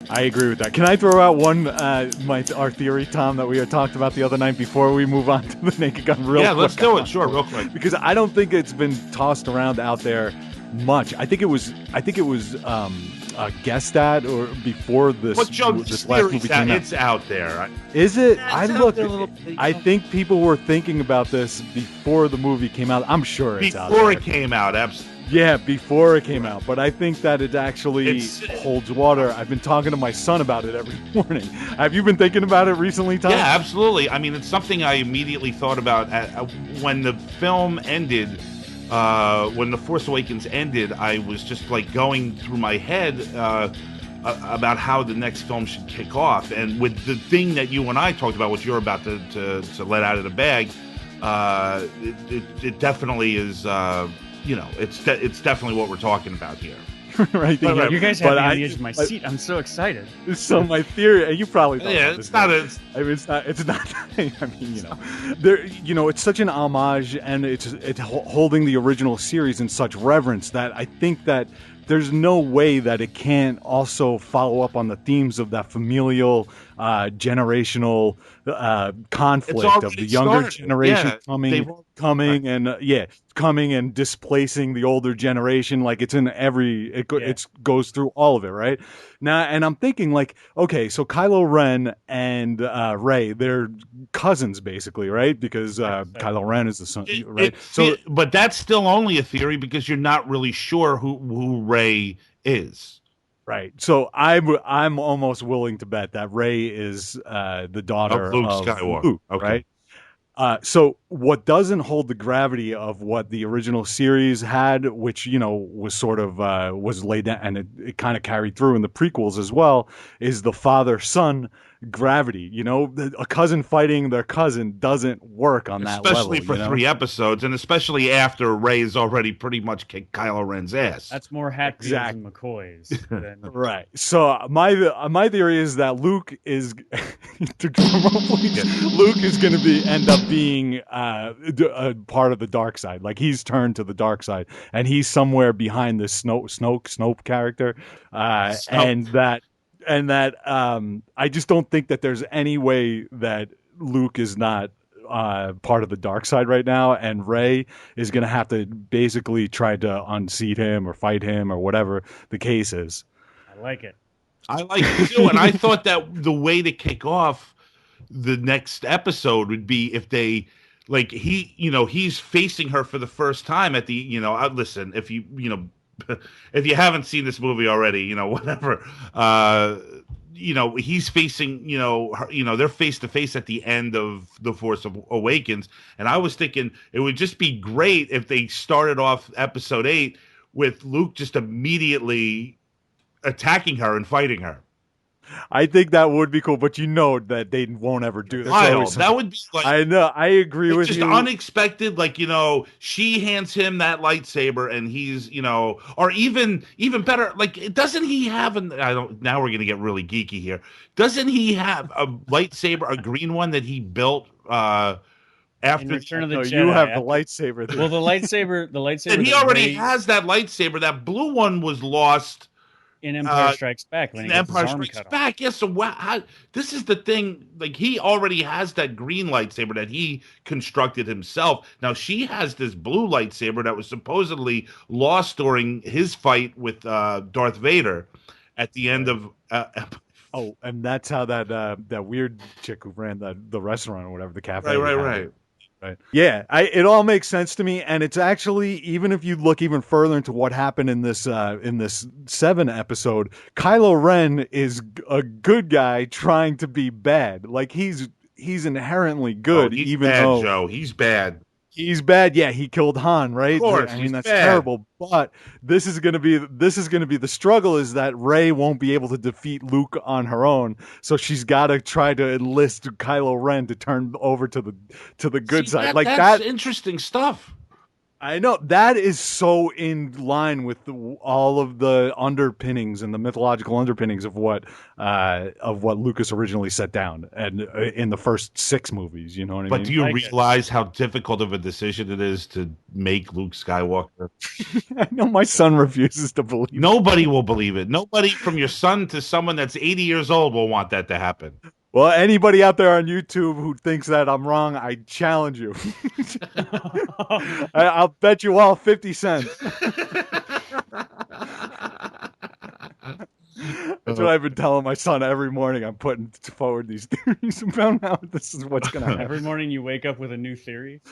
I agree with that. Can I throw out our theory, Tom, that we had talked about the other night before we move on to the Naked Gun real Yeah, quick? let's do it. Sure, real quick. Because I don't think it's been tossed around out there much. I think it was guessed at or before But Joe, this last movie came out. It's out there. Is it? Yeah, I it's out looked. there a little- I think people were thinking about this before the movie came out. I'm sure it's out there. Before it came out, absolutely. Yeah, before it came out. But I think that it actually holds water. I've been talking to my son about it every morning. Have you been thinking about it recently, Tom? Yeah, absolutely. I mean, it's something I immediately thought about when the film ended. When The Force Awakens ended, I was just like going through my head about how the next film should kick off. And with the thing that you and I talked about, what you're about to let out of the bag, it definitely is. It's definitely what we're talking about here. Right. But you guys have me on the edge of my seat. I'm so excited. So my theory, and you probably don't know it's not. It's not. I mean, it's such an homage, and it's holding the original series in such reverence that I think that there's no way that it can't also follow up on the themes of that familial, generational conflict of the younger generation coming and displacing the older generation. Like it's in it goes through all of it, right? Now, and I'm thinking like, okay, so Kylo Ren and Rey, they're cousins basically, right? Because Kylo Ren is the son, right? But that's still only a theory because you're not really sure who Rey is. Right. So I'm almost willing to bet that Rey is the daughter of Luke Skywalker. Luke, okay. Right? So what doesn't hold the gravity of what the original series had, which, was sort of was laid down and it kind of carried through in the prequels as well, is the father-son gravity. A cousin fighting their cousin doesn't work on that level. Especially for 3 episodes, and especially after Rey's already pretty much kicked Kylo Ren's ass. That's more Hatfields and McCoys. Right. So my theory is that Luke is Luke is going to end up being a part of the dark side. Like he's turned to the dark side, and he's somewhere behind this Snoke character, and that I just don't think that there's any way that Luke is not part of the dark side right now, and Rey is going to have to basically try to unseat him or fight him or whatever the case is. I like it. I like it too, and I thought that the way to kick off the next episode would be if they, like, he's facing her for the first time at the, listen, if if you haven't seen this movie already, whatever, he's facing, they're face to face at the end of The Force Awakens. And I was thinking it would just be great if they started off episode 8 with Luke just immediately attacking her and fighting her. I think that would be cool, but that they won't ever do that. That would be like, I know, I agree with you. Just unexpected, like, she hands him that lightsaber and he's, or even better, like, doesn't he have now we're going to get really geeky here. Doesn't he have a lightsaber, a green one that he built, after Return of the Jedi? You have the lightsaber. Well, the lightsaber. And he already has that lightsaber. That blue one was lost in Empire Strikes Back. When Empire Strikes Back, yes. So this is the thing. Like, he already has that green lightsaber that he constructed himself. Now she has this blue lightsaber that was supposedly lost during his fight with Darth Vader at the end of. And that's how that weird chick who ran the restaurant or whatever, the cafe. Right. Yeah, it all makes sense to me, and it's actually, even if you look even further into what happened in this 7 episode, Kylo Ren is a good guy trying to be bad. Like he's inherently good, he's even bad, though Joe. He's bad. He's bad. Yeah, he killed Han, right? Of course, I mean, that's terrible. But this is going to be the struggle is that Rey won't be able to defeat Luke on her own, so she's got to try to enlist Kylo Ren to turn over to the good side. That's interesting stuff. I know that is so in line with all of the underpinnings and the mythological underpinnings of what Lucas originally set down, and in the first 6 movies. You know what I mean? But do you realize how difficult of a decision it is to make Luke Skywalker? I know my son refuses to believe. Nobody will believe it. Nobody, from your son to someone that's 80 years old, will want that to happen. Well, anybody out there on YouTube who thinks that I'm wrong, I challenge you. I'll bet you all 50 cents. That's what I've been telling my son every morning. I'm putting forward these theories about how this is what's going to happen. Every morning you wake up with a new theory?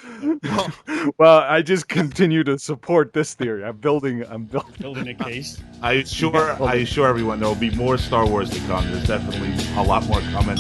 Well, I just continue to support this theory. I'm building a case. I assure everyone there will be more Star Wars to come. There's definitely a lot more coming.